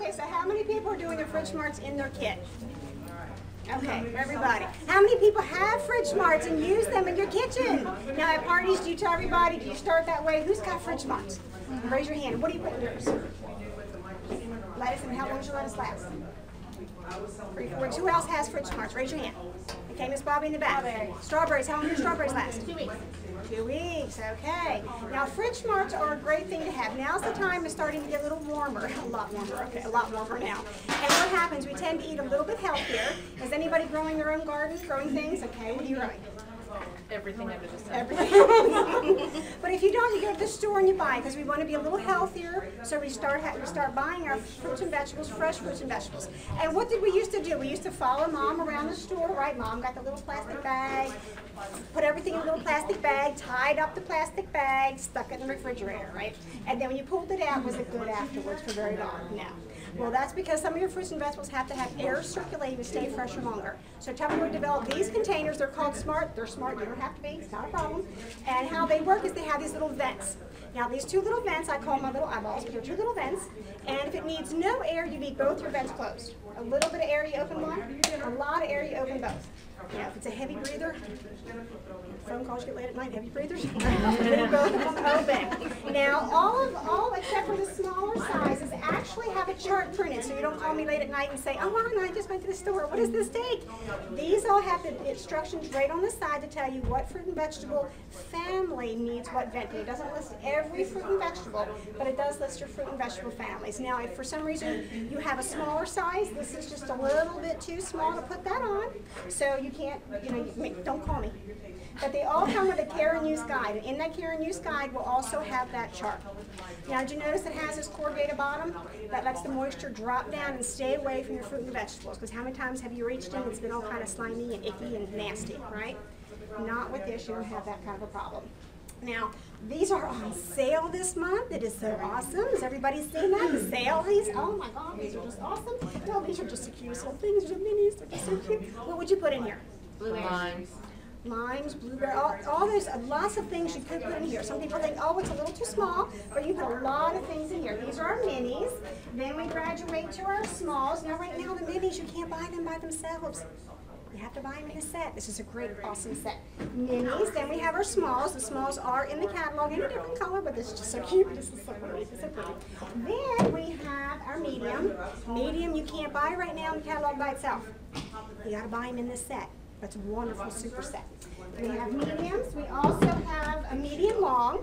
Okay, so how many people are doing the FridgeSmarts in their kit? Okay, everybody. How many people have FridgeSmarts and use them in your kitchen? Now at parties, do you tell everybody, do you start that way? Who's got FridgeSmarts? Raise your hand. What do you put in yours? Lettuce, and how long does your lettuce last? 3, 4. Who else has FridgeSmarts? Raise your hand. Okay, Miss Bobby in the back. Strawberries. How long do your strawberries last? 2 weeks. 2 weeks, okay. Now FridgeSmarts are a great thing to have. Now's the time it's starting to get a little warmer. A lot warmer, okay, a lot warmer now. And what happens, we tend to eat a little bit healthier. Is anybody growing their own garden, growing things? Okay, what are you growing? Everything under the sun. Everything. But if you don't, you go to the store and you buy, because we want to be a little healthier. So we start buying our fruits and vegetables, fresh fruits and vegetables. And what did we used to do? We used to follow Mom around the store, right? Mom got the little plastic bag, put everything in a little plastic bag, tied up the plastic bag, stuck it in the refrigerator, right? And then when you pulled it out, was it good afterwards for very long? No. Well, that's because some of your fruits and vegetables have to have air circulating to stay fresher longer. So Tupperware developed these containers. They're called Smart. They're smart. You don't have to be. It's not a problem. And how they work is they have these little vents. Now, these 2 little vents, I call them my little eyeballs, but they're 2 little vents. And if it needs no air, you need both your vents closed. A little bit of air, you open one. A lot of air, you open both. Now, if it's a heavy breather, phone calls get late at night, heavy breathers, both of them open. Now, all except for the smaller sizes actually have a chart printed, so you don't call me late at night and say, oh, Mom, I just went to the store. What does this take? These all have the instructions right on the side to tell you what fruit and vegetable family needs what vent. It doesn't list every fruit and vegetable, but it does list your fruit and vegetable families. Now, if for some reason you have a smaller size, this is just a little bit too small to put that on, so you can't, don't call me. But they all come with a care and use guide, and in that care and use guide will also have that chart. Now, did you notice it has this corrugated bottom that lets the moisture drop down and stay away from your fruit and vegetables? Because how many times have you reached in and it's been all kind of slimy and icky and nasty, right? Not with this, you don't have that kind of a problem. Now, these are on sale this month. It is so awesome. Has everybody seen that? The sale, these? Oh my God, these are just awesome. No, these are just the cutest little things. They're minis. They're just so cute. What would you put in here? Limes. Limes, blueberry, all those, lots of things you could put in here. Some people think, oh, it's a little too small, but you put a lot of things in here. These are our minis. Then we graduate to our smalls. Now, right now, the minis, you can't buy them by themselves. You have to buy them in a set. This is a great, awesome set. Minis. Then we have our smalls. The smalls are in the catalog in a different color, but this is just so cute. This is so pretty. This is so pretty. Then we have our medium. Medium you can't buy right now in the catalog by itself. You got to buy them in this set. That's a wonderful super set. We have mediums. We also have a medium long.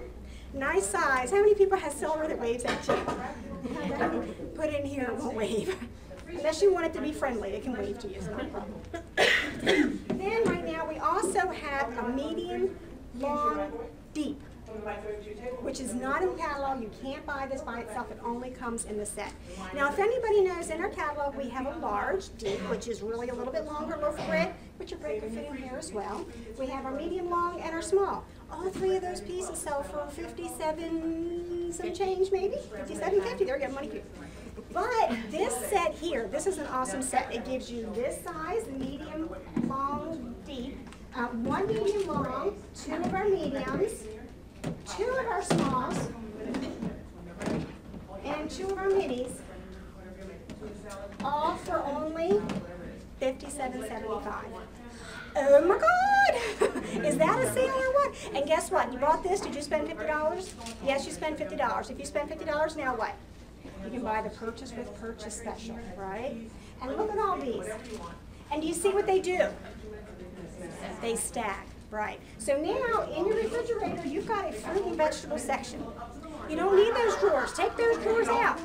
Nice size. How many people have silver that waves at you? Put it in here, it won't wave. Unless you want it to be friendly, it can wave to you, it's not a problem. Then right now we also have a medium long deep, which is not in the catalog. You can't buy this by itself. It only comes in the set. Now, if anybody knows, in our catalog we have a large deep, which is really a little bit longer loaf of bread, but your bread could fit in here as well. We have our medium long and our small. All 3 of those pieces sell for 57 some change, maybe 57.50. There you go, money cute. But this set here, this is an awesome set. It gives you this size, medium, long, deep, 1 medium long, 2 of our mediums, 2 of our smalls, and 2 of our minis, all for only $57.75. Oh my God! Is that a sale or what? And guess what? You bought this, did you spend $50? Yes, you spent $50. If you spend $50, now what? You can buy the purchase with purchase special, right? And look at all these. And do you see what they do? They stack, right? So now in your refrigerator, you've got a fruit and vegetable section. You don't need those drawers. Take those drawers out.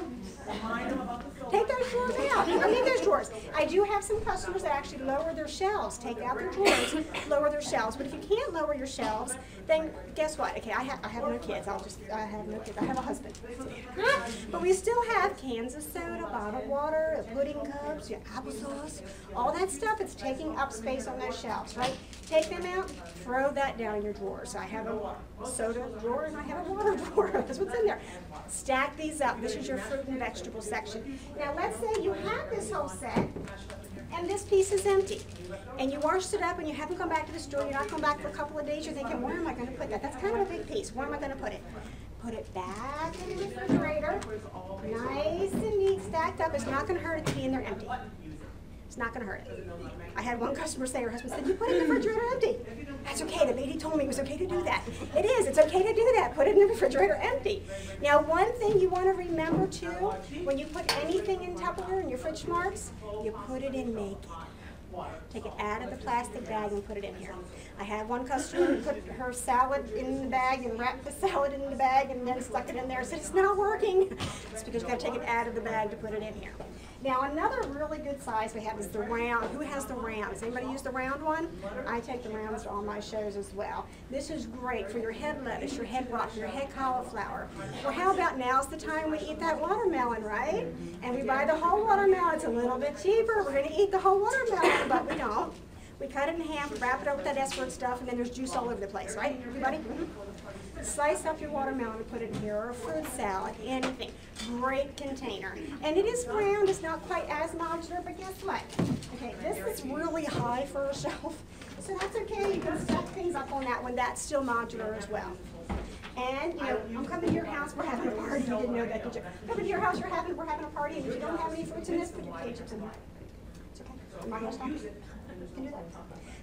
Take those drawers out. You don't need those drawers. I do have some customers that actually lower their shelves, take out their drawers, lower their shelves. But if you can't lower your shelves, then guess what? Okay, I have no kids. I have no kids. I have a husband. But we still have cans of soda, bottled water, pudding cups, your applesauce, all that stuff. It's taking up space on those shelves, right? Take them out, throw that down in your drawers. I have a soda drawer and I have a water drawer. That's what's in there. Stack these up. This is your fruit and vegetable section. Now let's say you have this whole set and this piece is empty. And you washed it up and you haven't come back to the store. You're not come back for a couple of days. You're thinking, where am I going to put that? That's kind of a big piece. Where am I going to put it? Put it back in the refrigerator, nice and neat, stacked up. It's not going to hurt it to be in there empty. It's not going to hurt it. I had one customer say, her husband said, you put it in the refrigerator empty. That's okay. The lady told me it was okay to do that. It is. It's okay to do that. Put it in the refrigerator empty. Now, one thing you want to remember, too, when you put anything in Tupperware in your FridgeSmarts, you put it in naked. Take it out of the plastic bag and put it in here. I had one customer who put her salad in the bag and wrapped the salad in the bag and then stuck it in there and said, it's not working. It's because you got to take it out of the bag to put it in here. Now, another really good size we have is the round. Who has the rounds? Anybody use the round one? I take the rounds to all my shows as well. This is great for your head lettuce, your head broccoli, your head cauliflower. Or how about now's the time we eat that watermelon, right? And we buy the whole watermelon. It's a little bit cheaper. We're going to eat the whole watermelon, but we don't. We cut it in half, wrap it up with that S-word stuff, and then there's juice all over the place, right, everybody? Slice up your watermelon and put it in here, or a fruit salad, anything. Great container. And it is round, it's not quite as modular, but guess what? Okay, this is really high for a shelf, so that's okay. You can stack things up on that one. That's still modular as well. And, you know, I'm coming to your house, we're having a party. You didn't know that, did you? Coming to your house, we're having a party, and if you don't have any fruits in this, put your potato chips in here. It's okay. Am I going to stop? You can do that.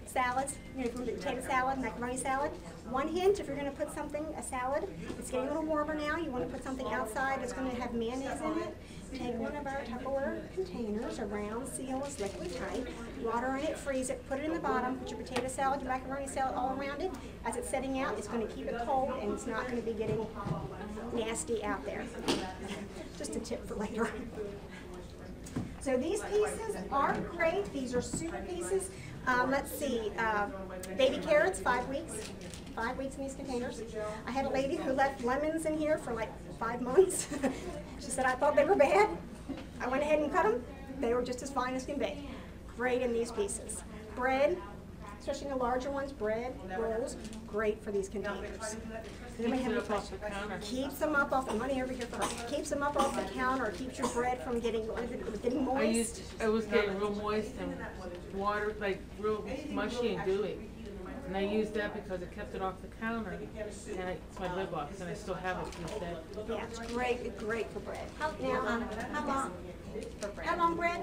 Salads, you know, if you want potato salad, macaroni salad. One hint, if you're going to put something, a salad, it's getting a little warmer now, you want to put something outside that's going to have mayonnaise in it. Take one of our Tupperware containers, a round seal, is liquid tight, water in it, freeze it, put it in the bottom, put your potato salad, your macaroni salad all around it. As it's setting out, it's going to keep it cold and it's not going to be getting nasty out there. Just a tip for later. So these pieces are great. These are super pieces. Let's see, baby carrots, 5 weeks. 5 weeks in these containers. I had a lady who left lemons in here for like 5 months. She said, I thought they were bad. I went ahead and cut them. They were just as fine as can be. Great in these pieces. Bread, especially the larger ones, bread, rolls, great for these containers. Anybody have any questions? Keeps them up off the money over here first. Keeps them up off the counter. Keeps your bread from getting moist. I was getting real moist and water, like real mushy and dewy. And I used that because it kept it off the counter, and it's my bread box, and I still have it to this day. Yeah, it's great for bread. How long? How long bread?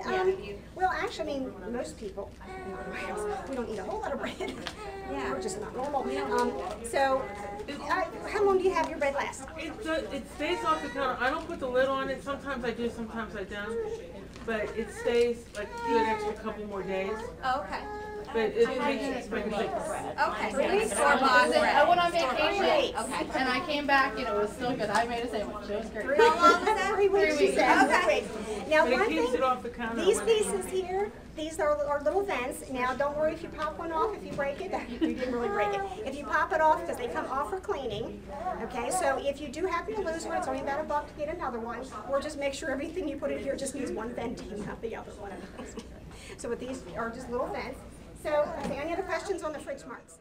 Well, actually, I mean, most people in our house, we don't eat a whole lot of bread. Yeah, we're just not normal. So, how long do you have your bread last? It stays off the counter. I don't put the lid on it. Sometimes I do, sometimes I don't. But it stays like a good extra couple more days. Oh, okay. But it makes like Okay. 3 weeks. Store-bought bread. I went on vacation, Okay. and I came back, and it was still good. I made a sandwich. It was great. How long was that? 3 weeks. 3 weeks. Okay. Now, But it one keeps thing, it off the counter. these pieces here, these are little vents. Now, don't worry if you pop one off, if you break it. You didn't really break it. If you pop it off, because they come off for cleaning, okay? So if you do happen to lose one, it's only about $1 to get another one, or just make sure everything you put in here just needs one venting, not the other one. So with these are just little vents. So, any other questions on the FridgeSmarts?